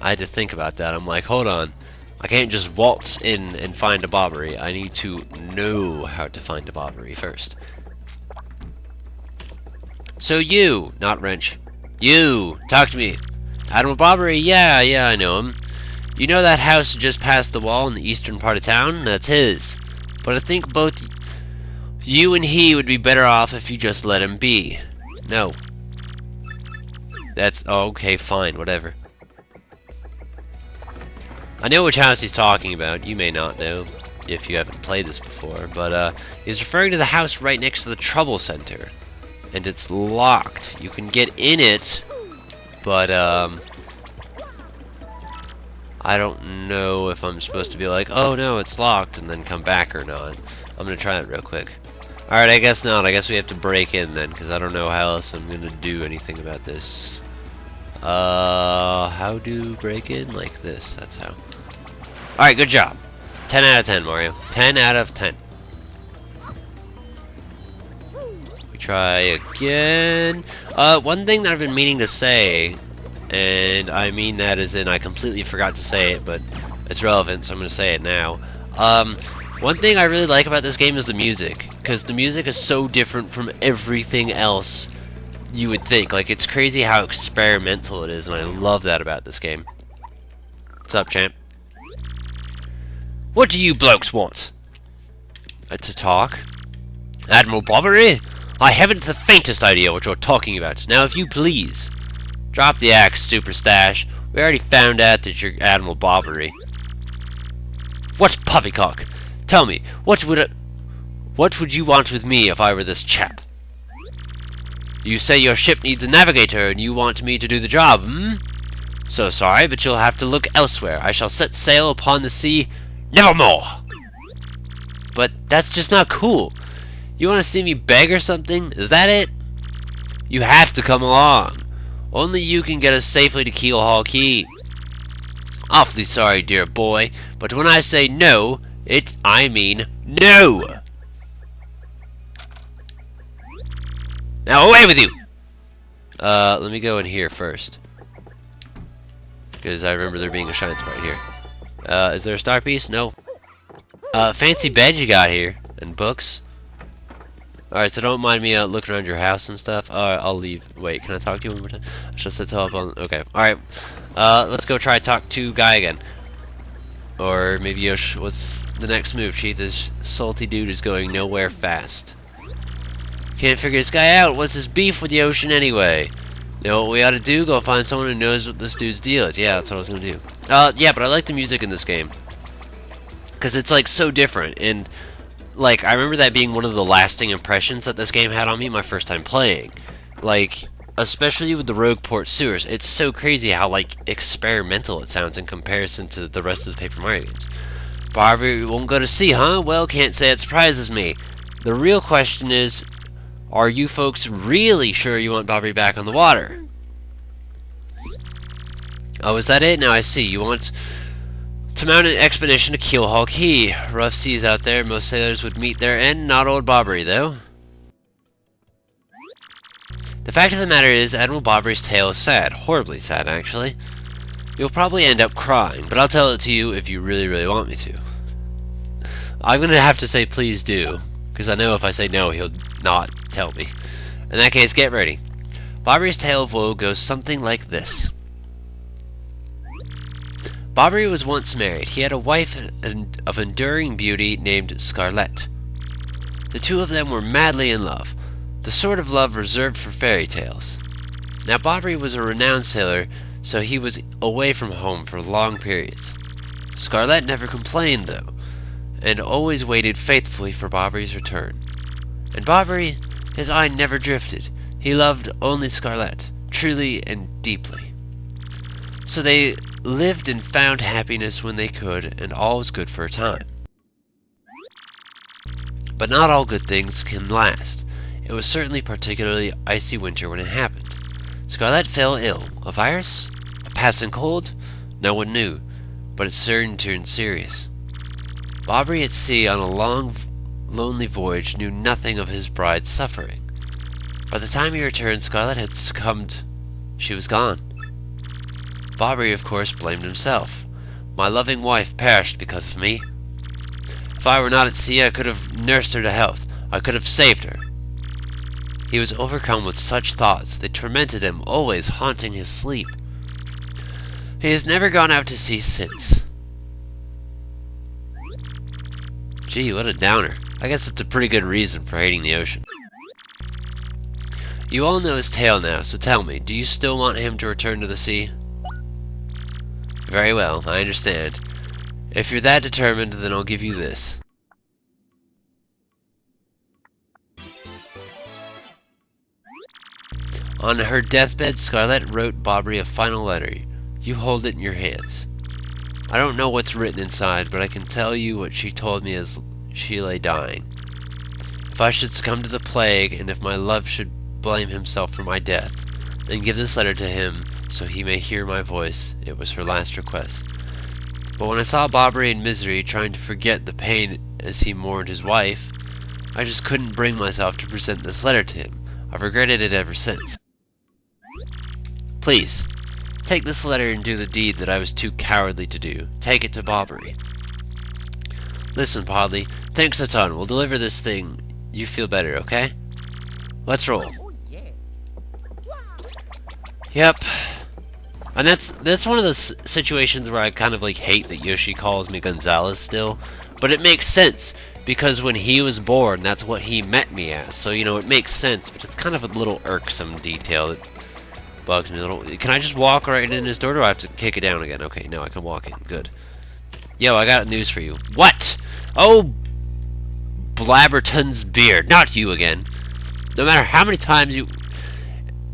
I had to think about that. I'm like, hold on. I can't just waltz in and find a Bobbery. I need to know how to find a Bobbery first. So you, not Wrench, you, talk to me. Admiral Bobbery, yeah, I know him. You know that house just past the wall in the eastern part of town? That's his. But I think both you and he would be better off if you just let him be. No. That's, oh, okay, fine, whatever. I know which house he's talking about. You may not know if you haven't played this before, but he's referring to the house right next to the Trouble Center. And it's locked. You can get in it, but I don't know if I'm supposed to be like, oh no, it's locked, and then come back or not. I'm gonna try it real quick. Alright, I guess not. I guess we have to break in then, because I don't know how else I'm gonna do anything about this. How do break in? Like this, that's how. Alright, good job. 10 out of 10, Mario. 10 out of 10. We try again. One thing that I've been meaning to say, and I mean that as in I completely forgot to say it, but it's relevant, so I'm going to say it now. One thing I really like about this game is the music, because the music is so different from everything else you would think. Like, it's crazy how experimental it is, and I love that about this game. What's up, champ? What do you blokes want? To talk? Admiral Bobbery? I haven't the faintest idea what you're talking about. Now, if you please, drop the axe, Super Stash. We already found out that you're Admiral Bobbery. What poppycock? Tell me, what would you want with me if I were this chap? You say your ship needs a navigator and you want me to do the job, hmm? So sorry, but you'll have to look elsewhere. I shall set sail upon the sea nevermore. But that's just not cool. You want to see me beg or something? Is that it? You have to come along. Only you can get us safely to Keelhaul Key. Awfully sorry, dear boy, but when I say no, I mean no. Now away with you! Let me go in here first, because I remember there being a shine sprite here. Is there a star piece? No. Fancy bed you got here, and books. Alright, so don't mind me looking around your house and stuff. Alright, I'll leave. Wait, can I talk to you one more time? I should set telephone. Okay, alright. Let's go try to talk to Guy again. Or maybe Yosh. What's the next move, Chief? This salty dude is going nowhere fast. Can't figure this guy out. What's his beef with the ocean anyway? You know what we ought to do? Go find someone who knows what this dude's deal is. Yeah, that's what I was gonna do. Yeah, but I like the music in this game, because it's like so different, and like I remember that being one of the lasting impressions that this game had on me my first time playing. Like, especially with the Rogueport sewers, it's so crazy how like experimental it sounds in comparison to the rest of the Paper Mario games. Bobbery won't go to sea, huh? Well, can't say it surprises me. The real question is, are you folks really sure you want Bobbery back on the water? Oh, is that it? Now I see. You want to mount an expedition to Keelhaul Key. Rough seas out there. Most sailors would meet their end. Not old Bobbery, though. The fact of the matter is, Admiral Bobbery's tale is sad. Horribly sad, actually. You'll probably end up crying, but I'll tell it to you if you really, really want me to. I'm going to have to say please do, because I know if I say no, he'll not tell me. In that case, get ready. Bobbery's tale of woe goes something like this. Bobbery was once married. He had a wife of enduring beauty named Scarlett. The two of them were madly in love, the sort of love reserved for fairy tales. Now Bobbery was a renowned sailor, so he was away from home for long periods. Scarlett never complained, though, and always waited faithfully for Bobbery's return. And Bobbery, his eye never drifted. He loved only Scarlett, truly and deeply. So they lived and found happiness when they could, and all was good for a time. But not all good things can last. It was certainly particularly icy winter when it happened. Scarlett fell ill. A virus? A passing cold? No one knew, but it soon turned serious. Bobbery at sea on a long, lonely voyage knew nothing of his bride's suffering. By the time he returned, Scarlett had succumbed. She was gone. Bobbery, of course, blamed himself. My loving wife perished because of me. If I were not at sea, I could have nursed her to health. I could have saved her. He was overcome with such thoughts. They tormented him, always haunting his sleep. He has never gone out to sea since. Gee, what a downer. I guess it's a pretty good reason for hating the ocean. You all know his tale now, so tell me, do you still want him to return to the sea? Very well, I understand. If you're that determined, then I'll give you this. On her deathbed, Scarlet wrote Bobbery a final letter. You hold it in your hands. I don't know what's written inside, but I can tell you what she told me as she lay dying. If I should succumb to the plague, and if my love should blame himself for my death, then give this letter to him, so he may hear my voice. It was her last request. But when I saw Bobbery in misery, trying to forget the pain as he mourned his wife, I just couldn't bring myself to present this letter to him. I've regretted it ever since. Please, take this letter and do the deed that I was too cowardly to do. Take it to Bobbery. Listen, Podley, thanks a ton. We'll deliver this thing. You feel better, okay? Let's roll. Yep. And that's one of those situations where I kind of like hate that Yoshi calls me Gonzalez still, but it makes sense because when he was born, that's what he met me as. So you know it makes sense, but it's kind of a little irksome detail that bugs me a little. Can I just walk right in his door, or do I have to kick it down again? Okay, no, I can walk in. Good. Yo, I got news for you. What? Oh, Blabberton's beard. Not you again. No matter how many times you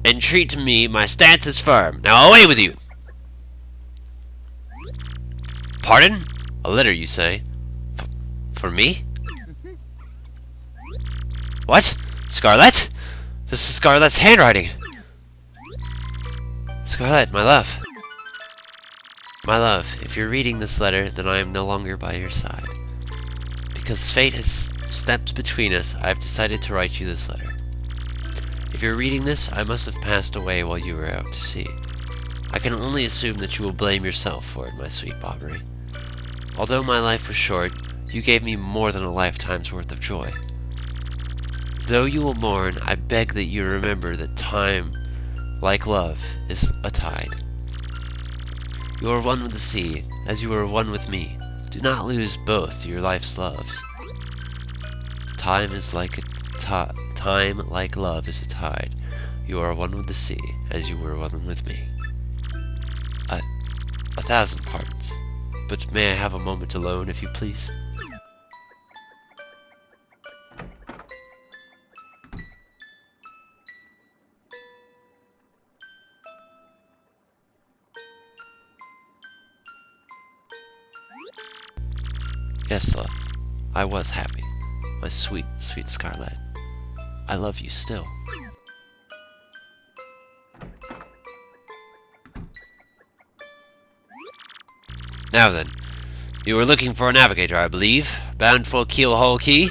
entreat me, my stance is firm. Now away with you! Pardon? A letter, you say? For me? What? Scarlet? This is Scarlet's handwriting. Scarlet, my love. My love, if you're reading this letter, then I am no longer by your side. Because fate has stepped between us, I have decided to write you this letter. If you're reading this, I must have passed away while you were out to sea. I can only assume that you will blame yourself for it, my sweet Bobbery. Although my life was short, you gave me more than a lifetime's worth of joy. Though you will mourn, I beg that you remember that time, like love, is a tide. You are one with the sea, as you are one with me. Do not lose both your life's loves. Time, like love, is a tide. You are one with the sea, as you were one with me. 1,000 pardons, but may I have a moment alone, if you please? Yes, love. I was happy. My sweet, sweet Scarlet. I love you still. Now then, you were looking for a navigator, I believe, bound for Keelhaul Key?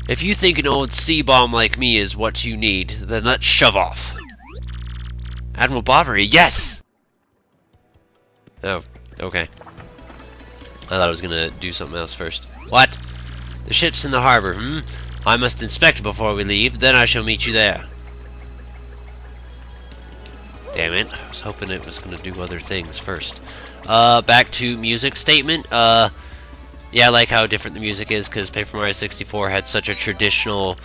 If you think an old sea bomb like me is what you need, then let's shove off. Admiral Bobbery, yes! Oh, okay. I thought I was gonna do something else first. What? The ship's in the harbor, I must inspect before we leave, then I shall meet you there. Damn it, I was hoping it was gonna do other things first. Back to music statement. Yeah, I like how different the music is, because Paper Mario 64 had such a traditional,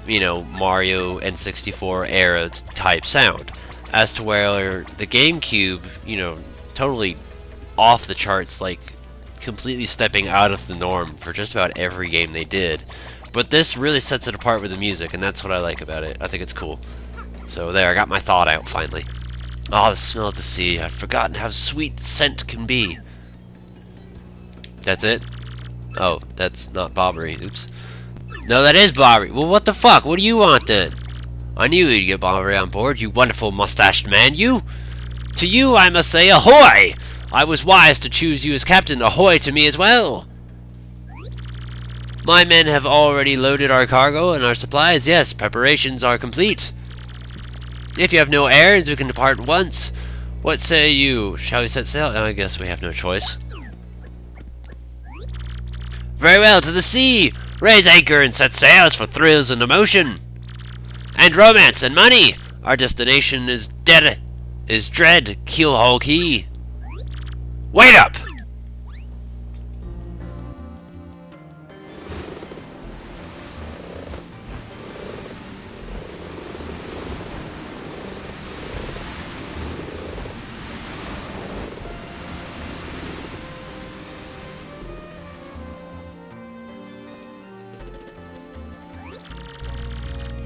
you know, Mario N64 era type sound. As to where the GameCube, you know, totally off the charts, like, completely stepping out of the norm for just about every game they did. But this really sets it apart with the music, and that's what I like about it. I think it's cool. So there, I got my thought out finally. Oh, the smell of the sea. I'd forgotten how sweet scent can be. That's it? Oh, that's not Bobbery. Oops. No, that is Bobbery. Well, what the fuck? What do you want then? I knew you'd get Bobbery on board, you wonderful mustached man, you! To you I must say ahoy! I was wise to choose you as captain. Ahoy to me as well! My men have already loaded our cargo and our supplies. Yes, preparations are complete. If you have no errands, we can depart at once. What say you? Shall we set sail? I guess we have no choice. Very well, to the sea! Raise anchor and set sails for thrills and emotion! And romance and money! Our destination is dread, Keelhaul Key. Wait up!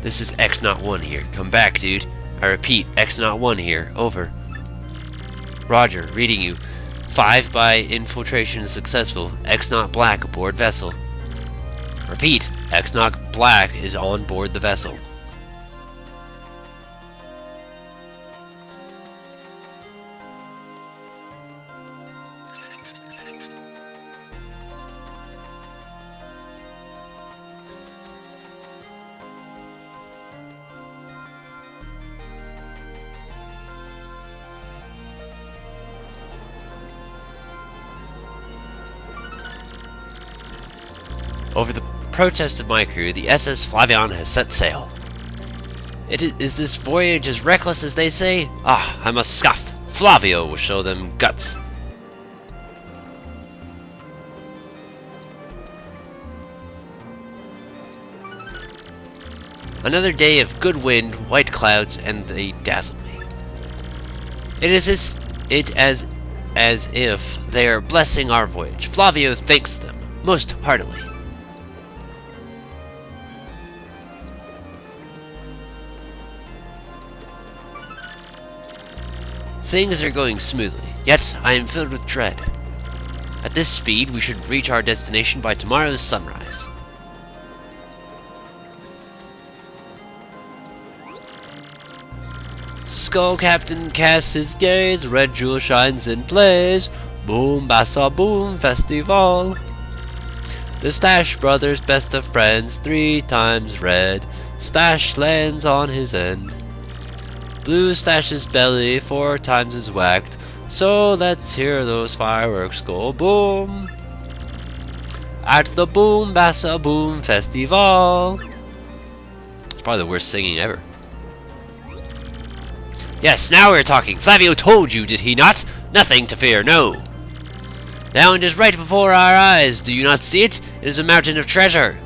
This is X-01 here. Come back, dude. I repeat, X-01 here. Over. Roger, reading you. 5 by infiltration is successful. X-Naught Black aboard vessel. Repeat, X-Naught Black is on board the vessel. Over the protest of my crew, the SS Flavion has set sail. Is this voyage as reckless as they say? Ah, I must scoff. Flavio will show them guts. Another day of good wind, white clouds, and they dazzle me. It is as if they are blessing our voyage. Flavio thanks them most heartily. Things are going smoothly, yet I am filled with dread. At this speed, we should reach our destination by tomorrow's sunrise. Skull Captain casts his gaze, red jewel shines and plays. Boom, bassa, boom, festival. The Stash brothers, best of friends, 3 times red. Stash lands on his end. Blue Stash's belly 4 times is whacked, so let's hear those fireworks go boom. At the Boom Bassa Boom Festival. It's probably the worst singing ever. Yes, now we're talking. Flavio told you, did he not? Nothing to fear, no. Now it is right before our eyes. Do you not see it? It is a mountain of treasure.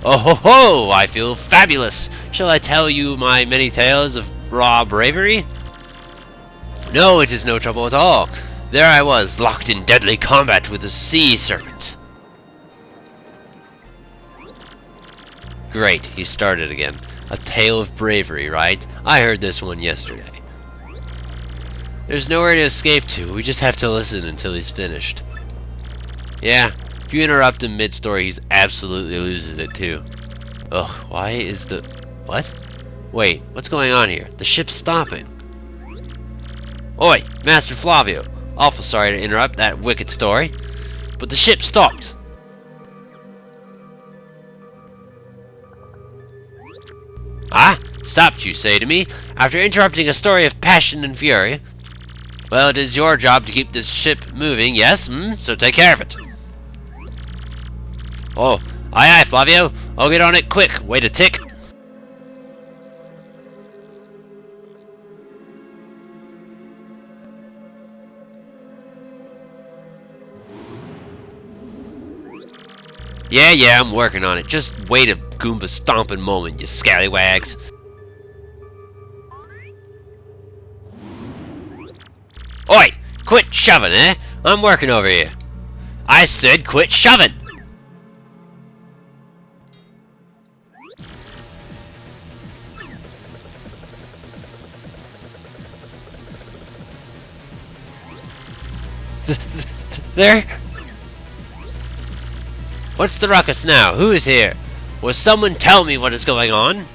Oh ho ho! I feel fabulous. Shall I tell you my many tales of raw bravery? No, it is no trouble at all. There I was, locked in deadly combat with a sea serpent. Great, he started again. A tale of bravery, right? I heard this one yesterday. There's nowhere to escape to. We just have to listen until he's finished. Yeah, if you interrupt him mid-story, he absolutely loses it too. Ugh, why is the... What? Wait, what's going on here? The ship's stopping. Oi, Master Flavio. Awful sorry to interrupt that wicked story, but the ship stopped. Ah? Stopped, you say to me, after interrupting a story of passion and fury? Well, it is your job to keep this ship moving, yes? So take care of it. Oh, aye aye, Flavio. I'll get on it quick. Wait a tick. Yeah, I'm working on it. Just wait a Goomba stomping moment, you scallywags. Oi! Quit shoving, eh? I'm working over here. I said quit shoving! There? What's the ruckus now? Who is here? Will someone tell me what is going on?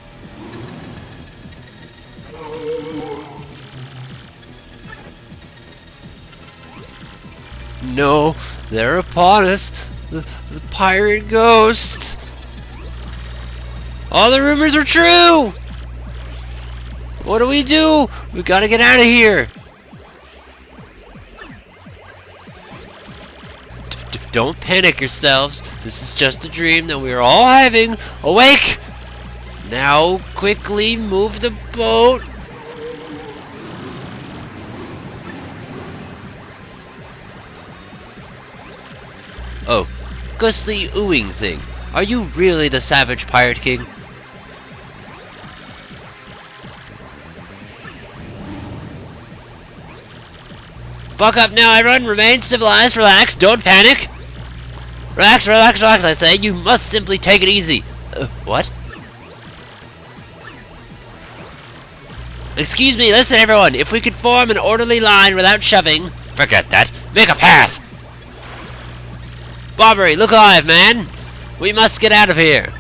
No, they're upon us. The pirate ghosts. All the rumors are true! What do we do? We gotta get out of here. Don't panic yourselves. This is just a dream that we are all having. Awake! Now, quickly move the boat. Oh, ghostly oohing thing. Are you really the savage pirate king? Buck up now, everyone. Remain civilized. Relax. Don't panic. Relax, relax, relax, I say. You must simply take it easy. What? Excuse me, listen everyone. If we could form an orderly line without shoving... Forget that. Make a path. Bobbery, look alive, man. We must get out of here.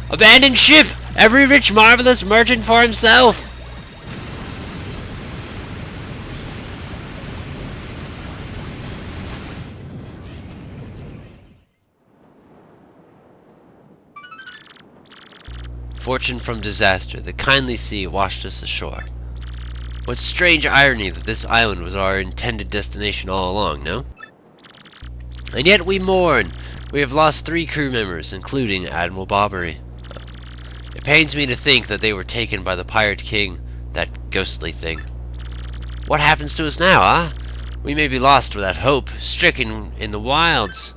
Abandon ship. Every rich, marvelous merchant for himself. Fortune from disaster, the kindly sea washed us ashore. What strange irony that this island was our intended destination all along, no? And yet we mourn. We have lost 3 crew members, including Admiral Bobbery. It pains me to think that they were taken by the Pirate King, that ghostly thing. What happens to us now, huh? We may be lost without hope, stricken in the wilds.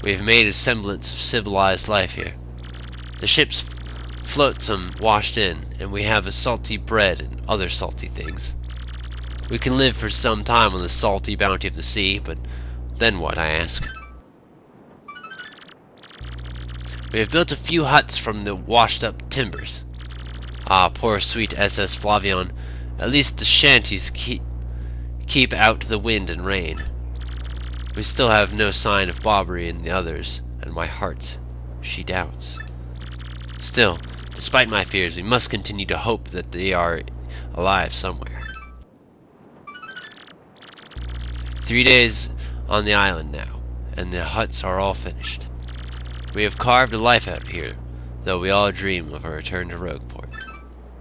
We have made a semblance of civilized life here. The ship's flotsam washed in, and we have a salty bread and other salty things. We can live for some time on the salty bounty of the sea, but then what, I ask? We have built a few huts from the washed-up timbers. Ah, poor sweet SS Flavion. At least the shanties keep out the wind and rain. We still have no sign of Bobbery and the others, and my heart, she doubts. Still, despite my fears, we must continue to hope that they are alive somewhere. 3 days on the island now, and the huts are all finished. We have carved a life out here, though we all dream of a return to Rogueport.